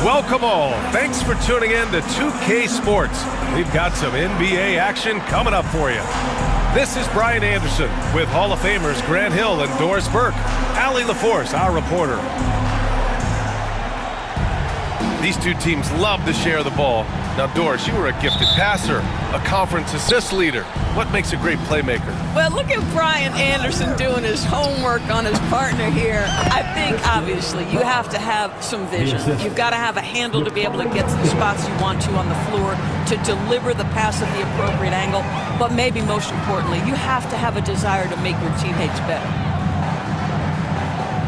Welcome all. Thanks for tuning in to 2K Sports. We've got some NBA action coming up for you. This is Brian Anderson with Hall of Famers Grant Hill and Doris Burke. Allie LaForce, our reporter. These two teams love to share the ball. Now, Doris, you were a gifted passer, a conference assist leader. What makes a great playmaker? Well, look at Brian Anderson doing his homework on his partner here. I think, obviously, you have to have some vision. You've got to have a handle to be able to get to the spots you want to on the floor, to deliver the pass at the appropriate angle. But maybe most importantly, you have to have a desire to make your teammates better.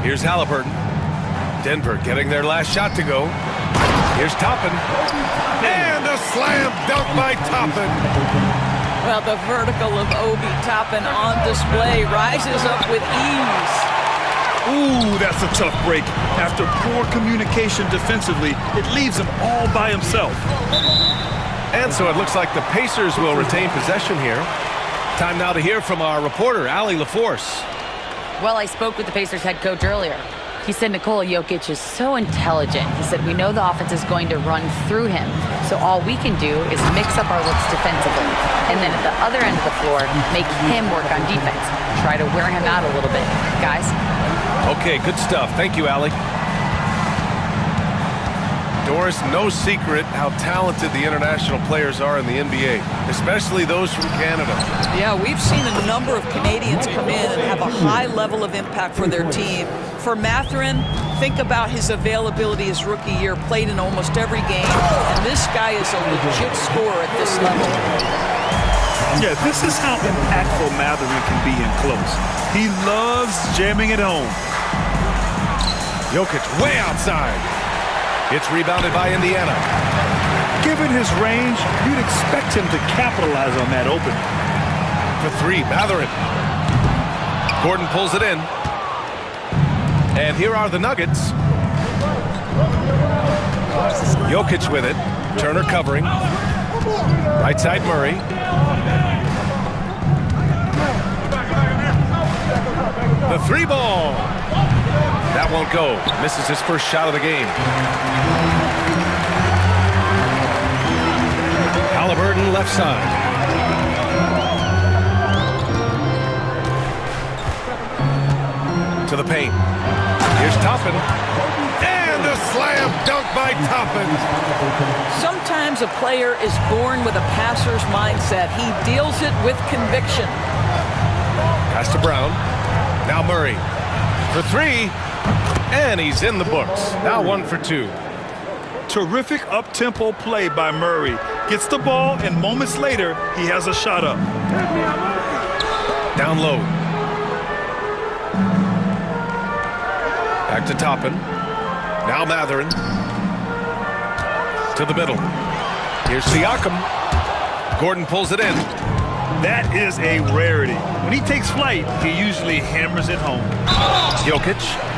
Here's Halliburton. Denver getting their last shot to go. Here's Toppin. And a slam dunk by Toppin. Well, the vertical of Obi Toppin on display rises up with ease. Ooh, that's a tough break. After poor communication defensively, it leaves him all by himself. And so it looks like the Pacers will retain possession here. Time now to hear from our reporter, Allie LaForce. Well, I spoke with the Pacers head coach earlier. He said Nikola Jokic is so intelligent. He said we know the offense is going to run through him. So all we can do is mix up our looks defensively. And then at the other end of the floor, make him work on defense. Try to wear him out a little bit. Guys? Okay, good stuff. Thank you, Allie. Doris, no secret how talented the international players are in the NBA, especially those from Canada. Yeah, we've seen a number of Canadians come in and have a high level of impact for their team. For Mathurin, think about his availability his rookie year, played in almost every game, and this guy is a legit scorer at this level. Yeah, this is how impactful Mathurin can be in close. He loves jamming at home. Jokic way outside. It's rebounded by Indiana. Given his range, you'd expect him to capitalize on that opening. For three, Mathurin. Gordon pulls it in. And here are the Nuggets. Jokic with it. Turner covering. Right side, Murray. The three ball. That won't go. Misses his first shot of the game. Halliburton left side. To the paint. Here's Toppin. And a slam dunk by Toppin. Sometimes a player is born with a passer's mindset. He deals it with conviction. Pass to Brown. Now Murray. For three. And he's in the books. Now 1 for 2. Terrific up-tempo play by Murray. Gets the ball, and moments later, he has a shot up. Down low. Back to Toppin. Now Mathurin. To the middle. Here's Siakam. Gordon pulls it in. That is a rarity. When he takes flight, he usually hammers it home. Jokic.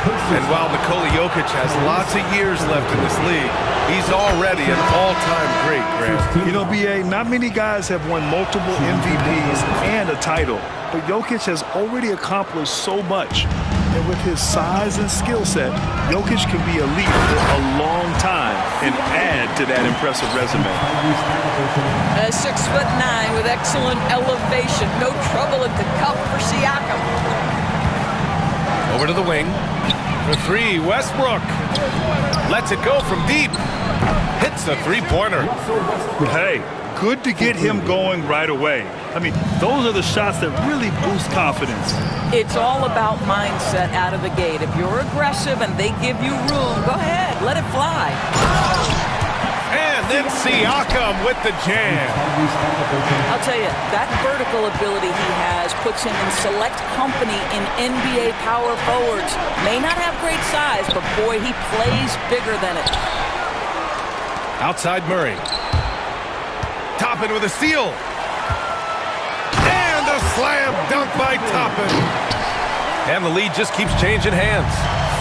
And while Nikola Jokic has lots of years left in this league, he's already an all-time great, Grant. You know, B.A., not many guys have won multiple MVPs and a title, but Jokic has already accomplished so much. And with his size and skill set, Jokic can be elite for a long time and add to that impressive resume. 6'9" with excellent elevation. No trouble at the cup for Siakam. Over to the wing. For three, Westbrook. Lets it go from deep. Hits a three-pointer. Hey, good to get him going right away. I mean, those are the shots that really boost confidence. It's all about mindset out of the gate. If you're aggressive and they give you room, go ahead, let it fly. And then Siakam with the jam. I'll tell you, that vertical ability he has puts him in select company in NBA power forwards. May not have great size, but boy, he plays bigger than it. Outside Murray. Toppin with a steal. And a slam dunk by Toppin. And the lead just keeps changing hands.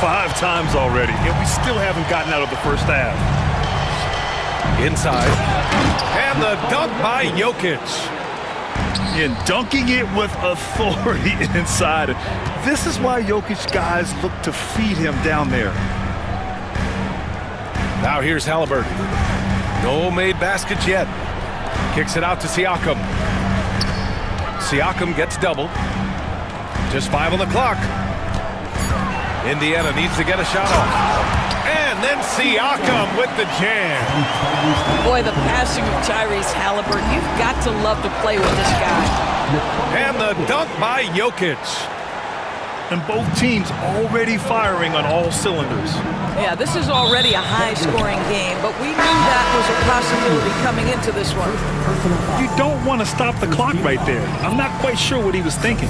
5 times already, and we still haven't gotten out of the first half. Inside. And the dunk by Jokic. And dunking it with authority inside. This is why Jokic guys look to feed him down there. Now here's Halliburton. No made baskets yet. Kicks it out to Siakam. Siakam gets doubled. Just 5 on the clock. Indiana needs to get a shot off. And then Siakam with the jam. Boy, the passing of Tyrese Halliburton, you've got to love to play with this guy. And the dunk by Jokic. And both teams already firing on all cylinders. Yeah, this is already a high-scoring game, but we knew that was a possibility coming into this one. You don't want to stop the clock right there. I'm not quite sure what he was thinking.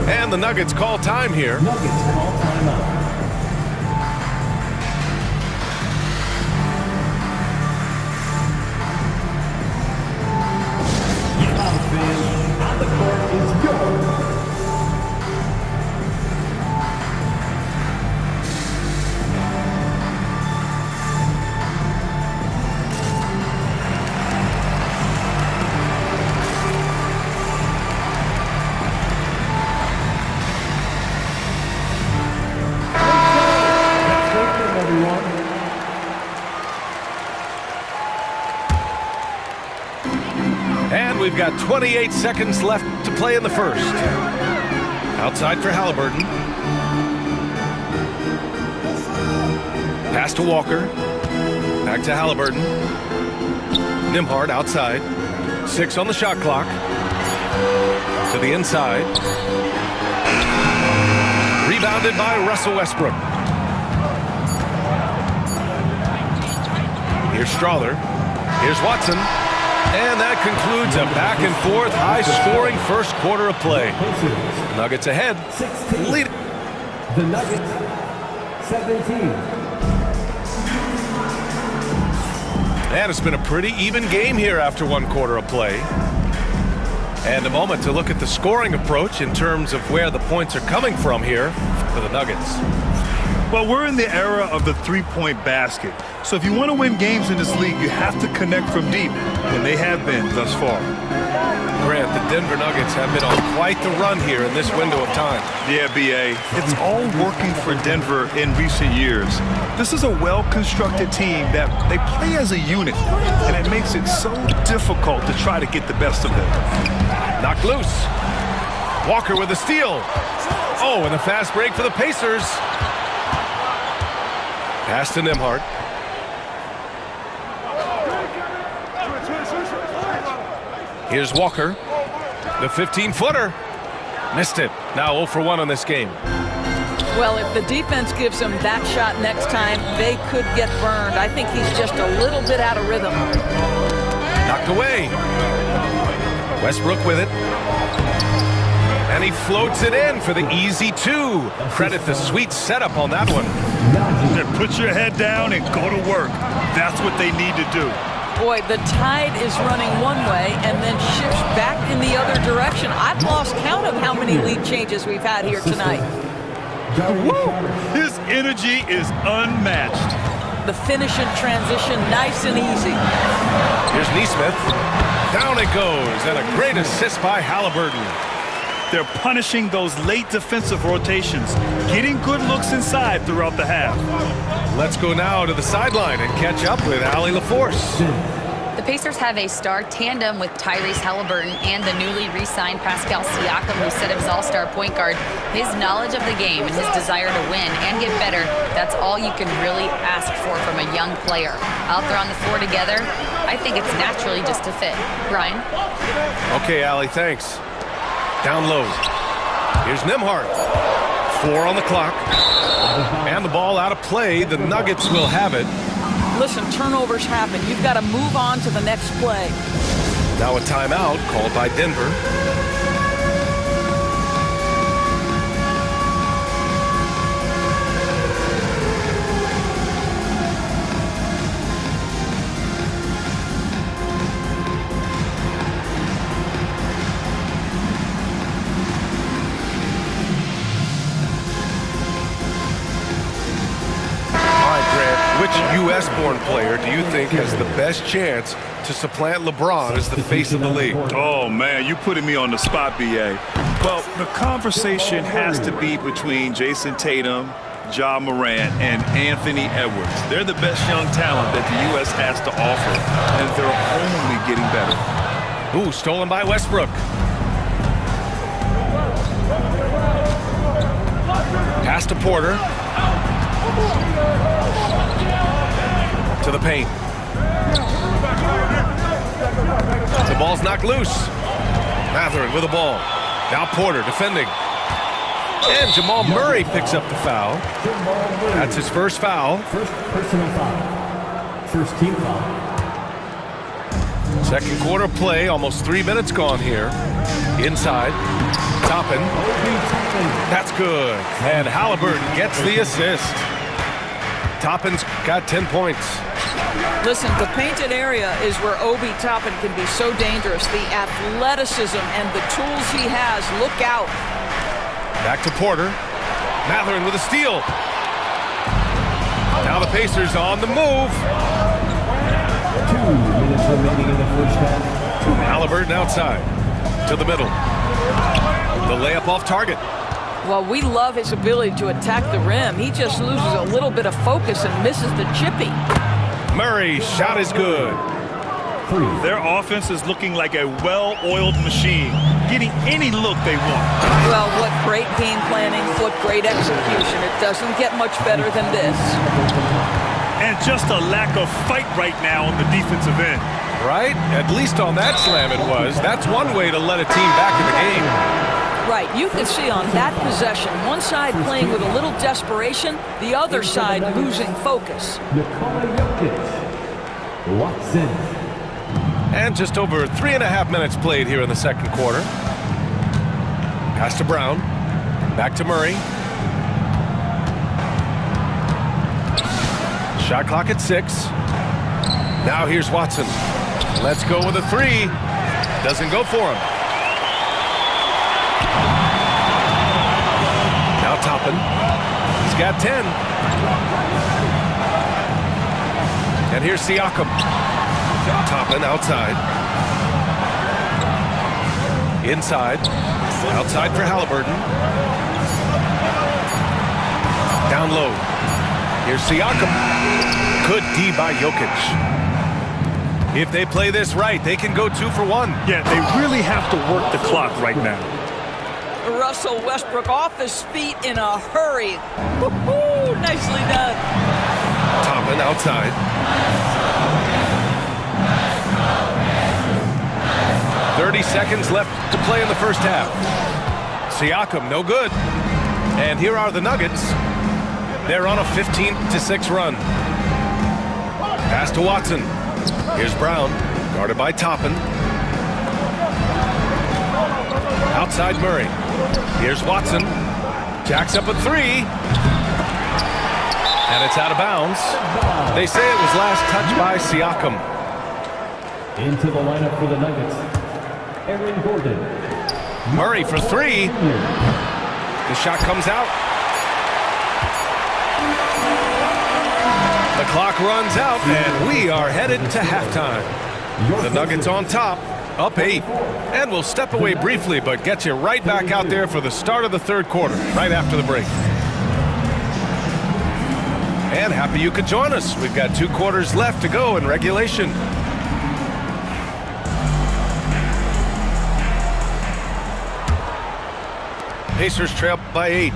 And the Nuggets call time here. And we've got 28 seconds left to play in the first. Outside for Halliburton. Pass to Walker. Back to Halliburton. Nembhard outside. 6 on the shot clock. To the inside. Rebounded by Russell Westbrook. Here's Strawther. Here's Watson. And that concludes a back-and-forth, high-scoring first quarter of play. Nuggets ahead. Lead. The Nuggets, 17. And it's been a pretty even game here after one quarter of play. And a moment to look at the scoring approach in terms of where the points are coming from here for the Nuggets. Well, we're in the era of the three-point basket. So if you want to win games in this league, you have to connect from deep, and they have been thus far. Grant, the Denver Nuggets have been on quite the run here in this window of time. Yeah, B.A., it's all working for Denver in recent years. This is a well-constructed team that they play as a unit, and it makes it so difficult to try to get the best of them. Knocked loose. Walker with a steal. Oh, and a fast break for the Pacers. Pass to Nembhard. Here's Walker. The 15-footer. Missed it. Now 0 for 1 on this game. Well, if the defense gives him that shot next time, they could get burned. I think he's just a little bit out of rhythm. Knocked away. Westbrook with it. And he floats it in for the easy 2. Credit the sweet setup on that one. Put your head down and go to work. That's what they need to do. Boy, the tide is running one way and then shifts back in the other direction. I've lost count of how many lead changes we've had here tonight. Woo! His energy is unmatched. The finish in transition, nice and easy. Here's Nesmith. Down it goes, and a great assist by Halliburton. They're punishing those late defensive rotations, getting good looks inside throughout the half. Let's go now to the sideline and catch up with Allie LaForce. The Pacers have a star tandem with Tyrese Halliburton and the newly re-signed Pascal Siakam, who set his all-star point guard. His knowledge of the game and his desire to win and get better, that's all you can really ask for from a young player. Out there on the floor together, I think it's naturally just a fit. Brian? Okay, Allie, thanks. Down low. Here's Nembhard. 4 on the clock. And the ball out of play. The Nuggets will have it. Listen, turnovers happen. You've got to move on to the next play. Now a timeout called by Denver. Which U.S.-born player do you think has the best chance to supplant LeBron as the face of the league? Oh, man, you putting me on the spot, B.A. Well, the conversation has to be between Jason Tatum Ja Morant and Anthony Edwards. They're the best young talent that the U.S. has to offer, and they're only getting better. Ooh, stolen by Westbrook. Pass to Porter. To the paint. The ball's knocked loose. Mathurin with the ball. Now Porter defending. And Jamal Murray picks up the foul. That's his first foul. First personal foul. First team foul. Second quarter play, almost 3 minutes gone here. Inside. Toppin. That's good. And Halliburton gets the assist. Toppin's got 10 points. Listen, the painted area is where Obi Toppin can be so dangerous. The athleticism and the tools he has. Look out. Back to Porter. Mathurin with a steal. Now the Pacers on the move. 2 minutes remaining in the first half. Halliburton outside. To the middle. The layup off target. Well, we love his ability to attack the rim. He just loses a little bit of focus and misses the chippy. Murray's shot is good. 3. Their offense is looking like a well-oiled machine, getting any look they want. Well, what great game planning, what great execution. It doesn't get much better than this. And just a lack of fight right now on the defensive end. Right? At least on that slam it was. That's one way to let a team back in the game. Right, you can see on that possession, one side playing with a little desperation, the other side losing focus. Nikola Jokic. Watson. And just over 3.5 minutes played here in the second quarter. Pass to Brown. Back to Murray. Shot clock at 6. Now here's Watson. Let's go with a 3. Doesn't go for him. Now Toppin. He's got 10. And here's Siakam. Toppin outside. Inside. Outside for Halliburton. Down low. Here's Siakam. Good D by Jokic. If they play this right, they can go 2 for 1. Yeah, they really have to work the clock right now. Russell Westbrook off his feet in a hurry. Woo-hoo, nicely done. Toppin outside. 30 seconds left to play in the first half. Siakam, no good. And here are the Nuggets. They're on a 15-6 run. Pass to Watson. Here's Brown, guarded by Toppin. Outside Murray. Here's Watson. Jacks up a 3. And it's out of bounds. They say it was last touched by Siakam. Into the lineup for the Nuggets. Aaron Gordon. Murray for 3. The shot comes out. The clock runs out, and we are headed to halftime. The Nuggets on top, up 8. And we'll step away briefly, but get you right back out there for the start of the third quarter, right after the break. And happy you could join us. We've got 2 quarters left to go in regulation. Pacers trail by 8.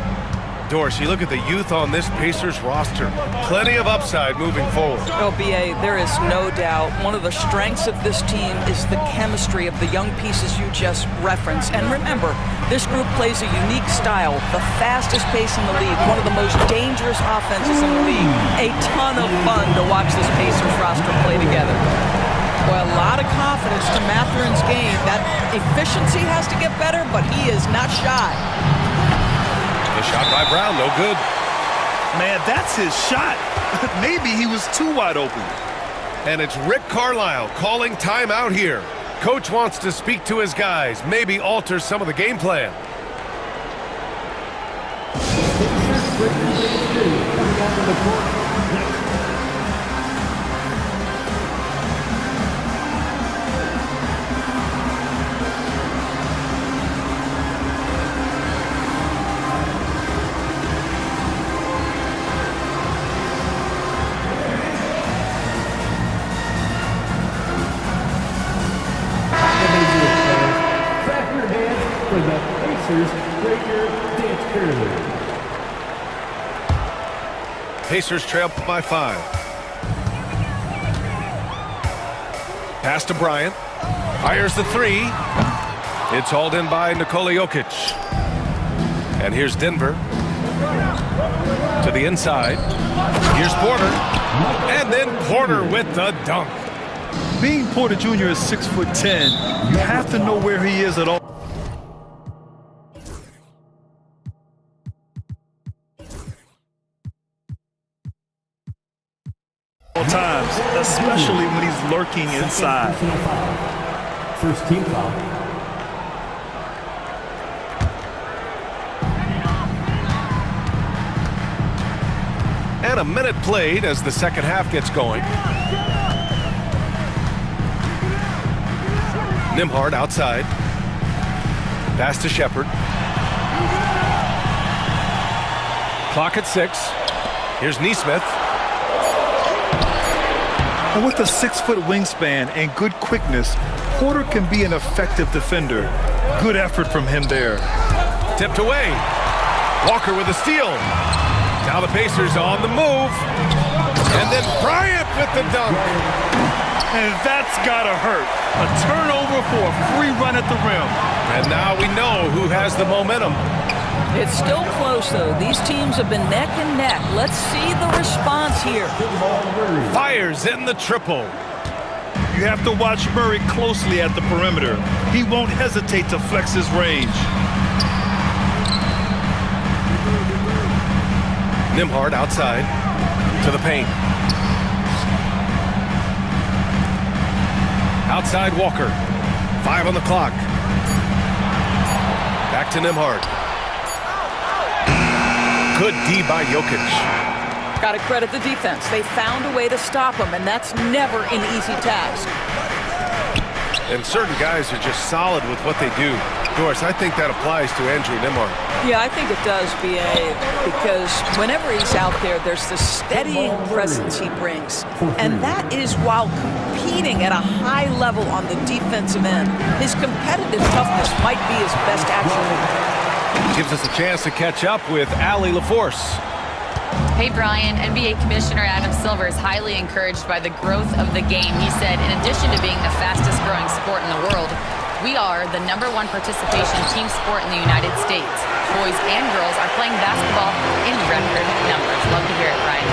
Dorsey, look at the youth on this Pacers roster. Plenty of upside moving forward. Oh, B.A., there is no doubt one of the strengths of this team is the chemistry of the young pieces you just referenced. And remember, this group plays a unique style, the fastest pace in the league, one of the most dangerous offenses in the league. A ton of fun to watch this Pacers roster play together. Well, a lot of confidence to Mathurin's game. That efficiency has to get better, but he is not shy. The shot by Brown, no good. Man, that's his shot. Maybe he was too wide open. And it's Rick Carlisle calling timeout here. Coach wants to speak to his guys, maybe alter some of the game plan. Pacers, Breaker, Dancer. Pacers trail by 5. Pass to Bryant. Fires the 3. It's hauled in by Nikola Jokic. And here's Denver. To the inside. Here's Porter. And then Porter with the dunk. Being Porter Jr. is 6'10", you have to know where he is at all times, especially when he's lurking inside. First team foul. And a minute played as the second half gets going. Nembhard outside. Pass to Shepherd. Clock at 6. Here's Nesmith. And with a 6-foot wingspan and good quickness, Porter can be an effective defender. Good effort from him there. Tipped away. Walker with a steal. Now the Pacers on the move. And then Bryant with the dunk. And that's gotta hurt. A turnover for a free run at the rim. And now we know who has the momentum. It's still close, though. These teams have been neck and neck. Let's see the response here. Fires in the triple. You have to watch Murray closely at the perimeter. He won't hesitate to flex his range. Nembhard outside to the paint. Outside Walker. 5 on the clock. Back to Nembhard. Good D by Jokic. Got to credit the defense. They found a way to stop him, and that's never an easy task. And certain guys are just solid with what they do. Doris, I think that applies to Andrew Nembhard. Yeah, I think it does, B.A., because whenever he's out there, there's the steadying presence he brings. And that is while competing at a high level on the defensive end. His competitive toughness might be his best attribute. Gives us a chance to catch up with Allie LaForce. Hey, Brian, NBA Commissioner Adam Silver is highly encouraged by the growth of the game. He said, in addition to being the fastest growing sport in the world, we are the #1 participation team sport in the United States. Boys and girls are playing basketball in record numbers. Love to hear it, Brian.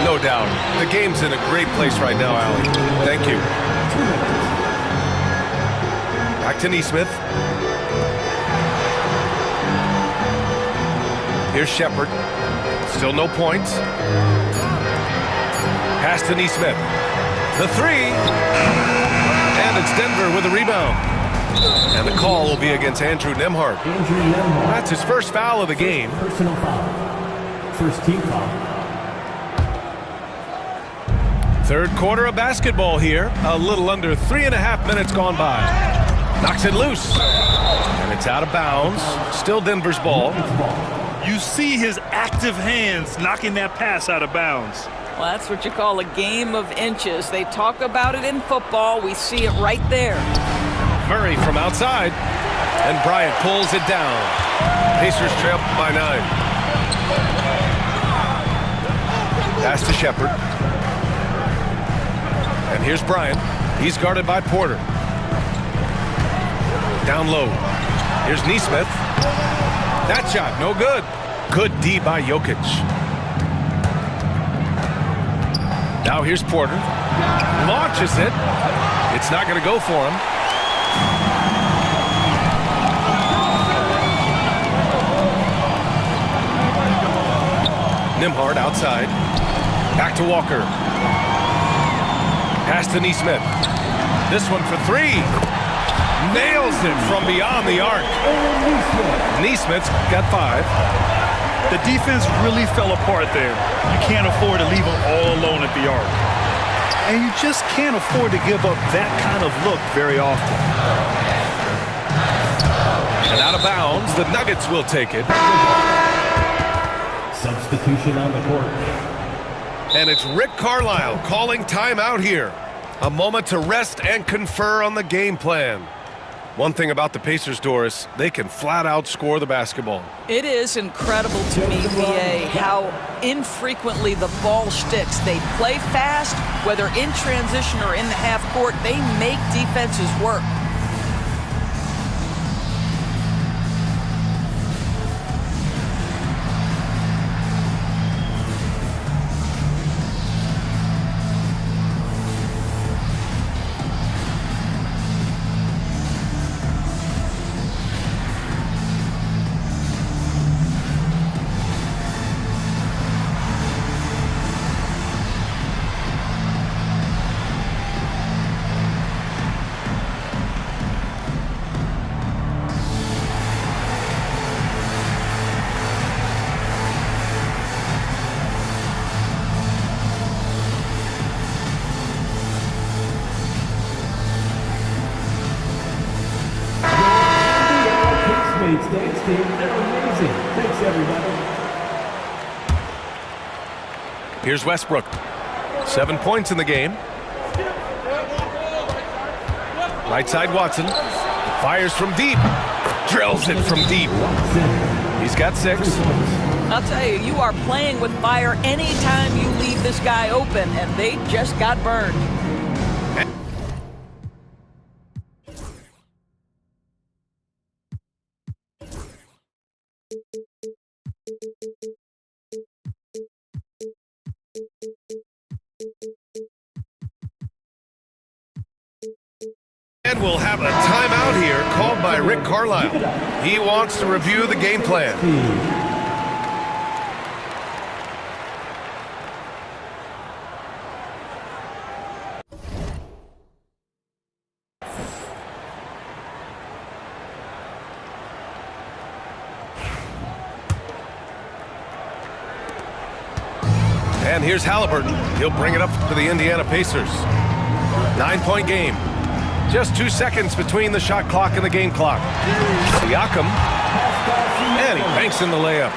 No doubt. The game's in a great place right now, Allie. Thank you. Back to Nesmith. Here's Shepherd. Still no points. Pass to Nesmith. The 3. And it's Denver with a rebound. And the call will be against Andrew Nembhard. That's his first foul of the game. Personal foul. First team foul. Third quarter of basketball here. A little under 3.5 minutes gone by. Knocks it loose. And it's out of bounds. Still Denver's ball. You see his active hands knocking that pass out of bounds. Well, that's what you call a game of inches. They talk about it in football. We see it right there. Murray from outside. And Bryant pulls it down. Pacers trail by 9. Pass to Shepherd. And here's Bryant. He's guarded by Porter. Down low. Here's Nesmith. That shot, no good. Good D by Jokic. Now here's Porter. Launches it. It's not going to go for him. Nembhard outside. Back to Walker. Pass to Nesmith. This one for 3. Nails it from beyond the arc. Nesmith's got 5. The defense really fell apart there. You can't afford to leave them all alone at the arc. And you just can't afford to give up that kind of look very often. And out of bounds, the Nuggets will take it. Substitution on the court. And it's Rick Carlisle calling timeout here. A moment to rest and confer on the game plan. One thing about the Pacers, Doris, they can flat out score the basketball. It is incredible to me, VA, how infrequently the ball sticks. They play fast, whether in transition or in the half court. They make defenses work. Thanks, team. They're amazing. Thanks, everybody. Here's Westbrook. 7 points in the game. Right side, Watson. Fires from deep. Drills it from deep. He's got 6. I'll tell you, you are playing with fire anytime you leave this guy open, and they just got burned. And we'll have a timeout here called by Rick Carlisle. He wants to review the game plan. And here's Halliburton. He'll bring it up to the Indiana Pacers. 9-point game. Just 2 seconds between the shot clock and the game clock. Siakam. And he banks in the layup.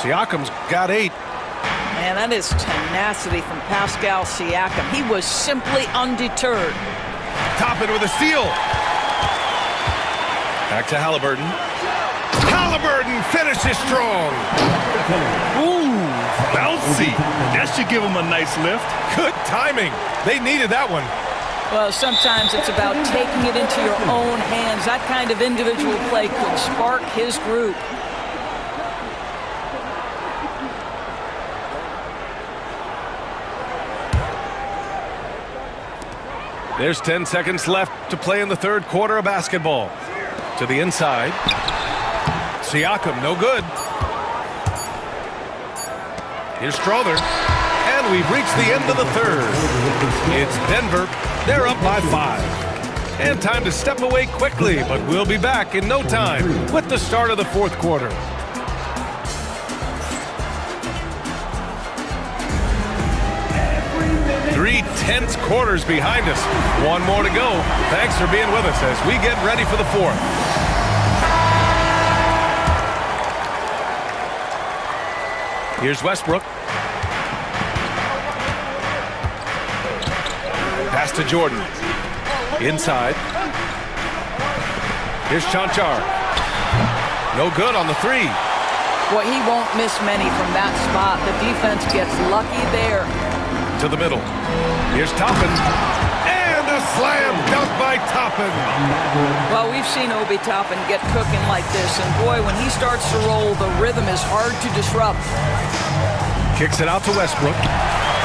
Siakam's got 8. Man, that is tenacity from Pascal Siakam. He was simply undeterred. Top it with a steal. Back to Halliburton. Halliburton finishes strong. Ooh, bouncy. That should give him a nice lift. Good timing. They needed that one. Well, sometimes it's about taking it into your own hands. That kind of individual play could spark his group. There's 10 seconds left to play in the third quarter of basketball. To the inside. Siakam, no good. Here's Strother. And we've reached the end of the third. It's Denver. They're up by 5. And time to step away quickly, but we'll be back in no time with the start of the fourth quarter. Three tense quarters behind us. One more to go. Thanks for being with us as we get ready for the fourth. Here's Westbrook. Pass to Jordan. Inside. Here's Chanchar. No good on the 3. Boy, he won't miss many from that spot. The defense gets lucky there. To the middle. Here's Toppin. And a slam dunk by Toppin. Well, we've seen Obi Toppin get cooking like this, and boy, when he starts to roll, the rhythm is hard to disrupt. Kicks it out to Westbrook.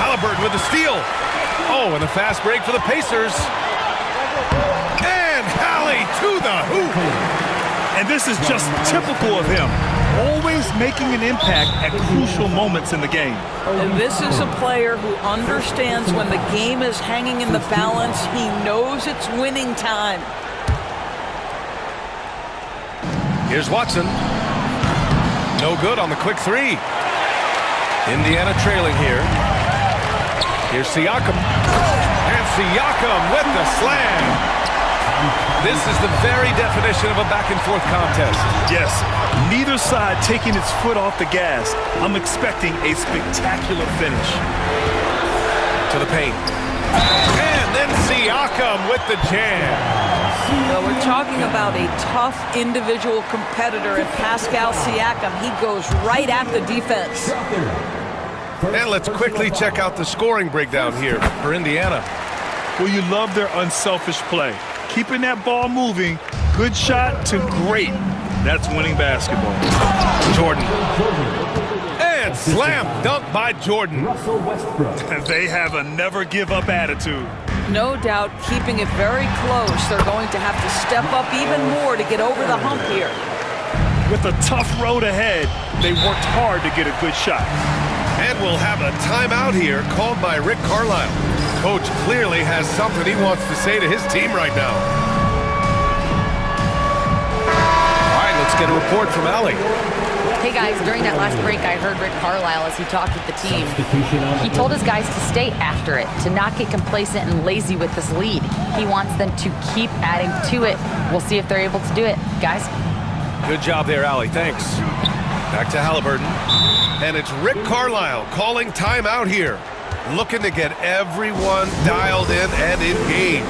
Halliburton with the steal. Oh, and a fast break for the Pacers. And Hallie to the hoop. And this is just typical of him. Always making an impact at crucial moments in the game. And this is a player who understands when the game is hanging in the balance. He knows it's winning time. Here's Watson. No good on the quick 3. Indiana trailing here. Here's Siakam. And Siakam with the slam. This is the very definition of a back-and-forth contest. Yes, neither side taking its foot off the gas. I'm expecting a spectacular finish. To the paint. And And Siakam with the jam. So we're talking about a tough individual competitor in Pascal Siakam. He goes right at the defense. And let's quickly check out the scoring breakdown here for Indiana. Well, you love their unselfish play. Keeping that ball moving, good shot to great. That's winning basketball. Jordan. And slam dunk by Jordan. Russell Westbrook. They have a never-give-up attitude. No doubt keeping it very close. They're going to have to step up even more to get over the hump here. With a tough road ahead, they worked hard to get a good shot. And we'll have a timeout here called by Rick Carlisle. Coach clearly has something he wants to say to his team right now. All right, let's get a report from Allie. Hey guys, during that last break, I heard Rick Carlisle as he talked with the team. He told his guys to stay after it, to not get complacent and lazy with this lead. He wants them to keep adding to it. We'll see if they're able to do it. Guys? Good job there, Allie. Thanks. Back to Halliburton. And it's Rick Carlisle calling timeout here. Looking to get everyone dialed in and engaged.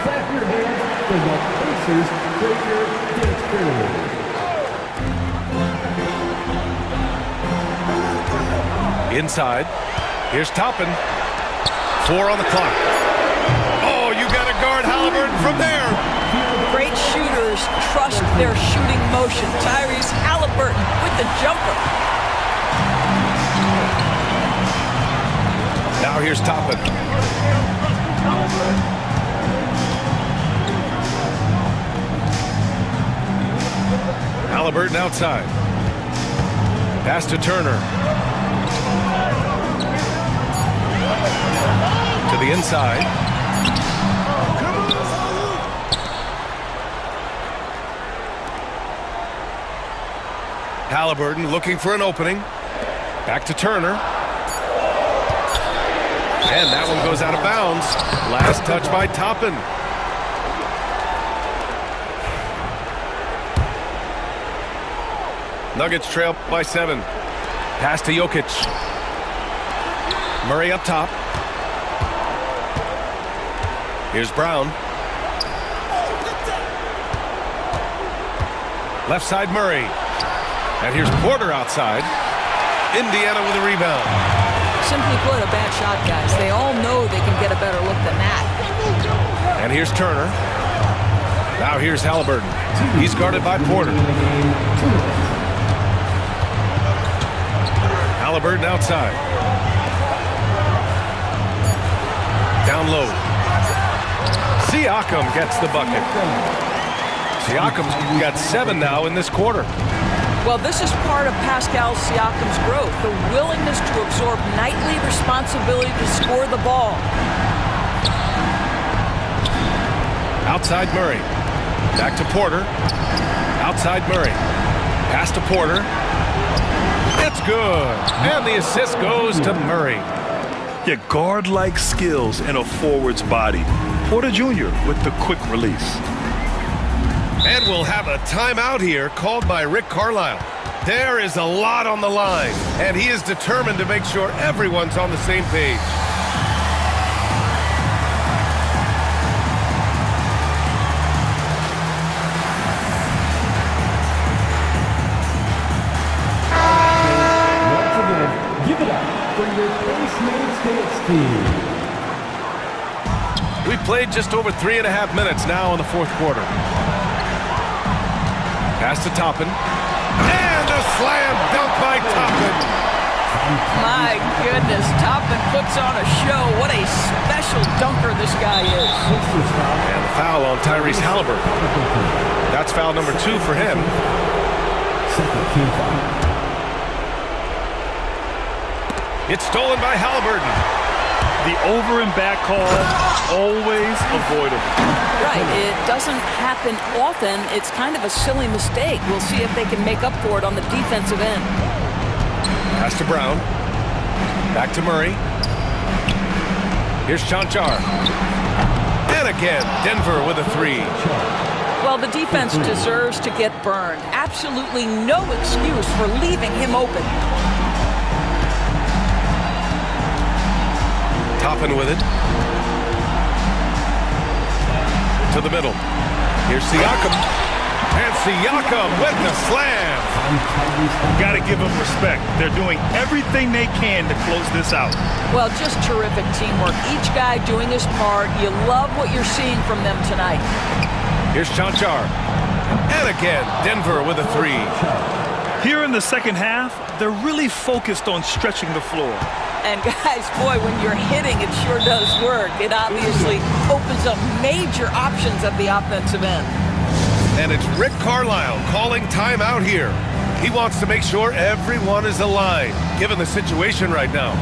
Clap your hands for the Pacers Breaker Dance Period. Inside. Here's Toppin. 4 on the clock. Oh, you got to guard Halliburton from there. Great shooters trust their shooting motion. Tyrese Halliburton with the jumper. Now here's Toppin. Halliburton outside. Pass to Turner. To the inside. Halliburton looking for an opening. Back to Turner. And that one goes out of bounds. Last touch by Toppin. Nuggets trail by 7. Pass to Jokic. Murray up top. Here's Brown. Left side Murray. And here's Porter outside. Indiana with a rebound. Simply put, a bad shot, guys. They all know they can get a better look than that. And here's Turner. Now here's Halliburton. He's guarded by Porter. Halliburton outside. Down low. Siakam gets the bucket. Siakam's got 7 now in this quarter. Well, this is part of Pascal Siakam's growth, the willingness to absorb nightly responsibility to score the ball. Outside Murray. Back to Porter. Outside Murray. Pass to Porter. It's good. And the assist goes to Murray. Yeah, guard-like skills in a forward's body. Porter Jr. with the quick release. And we'll have a timeout here called by Rick Carlisle. There is a lot on the line, and he is determined to make sure everyone's on the same page. Once again, give it up for your Postmates dance team. We played just over 3.5 minutes now in the fourth quarter. Pass to Toppin. And a slam dunk by Toppin. My goodness, Toppin puts on a show. What a special dunker this guy is. And the foul on Tyrese Halliburton. That's foul number 2 for him. Second team foul. It's stolen by Halliburton. The over and back call, always avoidable. Right, it doesn't happen often. It's kind of a silly mistake. We'll see if they can make up for it on the defensive end. Pass to Brown. Back to Murray. Here's Chanchar. And again, Denver with a 3. Well, the defense deserves to get burned. Absolutely no excuse for leaving him open. Toppin with it. To the middle. Here's Siakam. And Siakam with the slam. Got to give them respect. They're doing everything they can to close this out. Well, just terrific teamwork. Each guy doing his part. You love what you're seeing from them tonight. Here's Chanchar. And again, Denver with a three. Here in the second half, they're really focused on stretching the floor. And guys, boy, when you're hitting, it sure does work. It obviously opens up major options at the offensive end. And it's Rick Carlisle calling timeout here. He wants to make sure everyone is aligned, given the situation right now.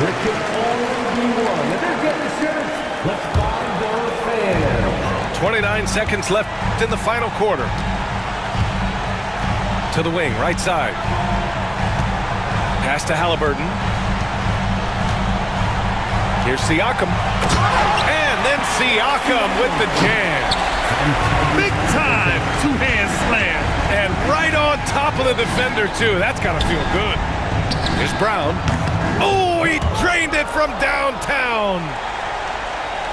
There can only be one. If they're getting shirts, let's find their fans. 29 seconds left in the final quarter. To the wing, right side. Pass to Halliburton. Here's Siakam. And then Siakam with the jam. Big time two-hand slam. And right on top of the defender, too. That's got to feel good. Here's Brown. Oh, he drained it from downtown.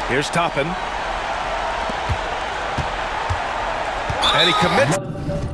Here's Toppin. And he commits.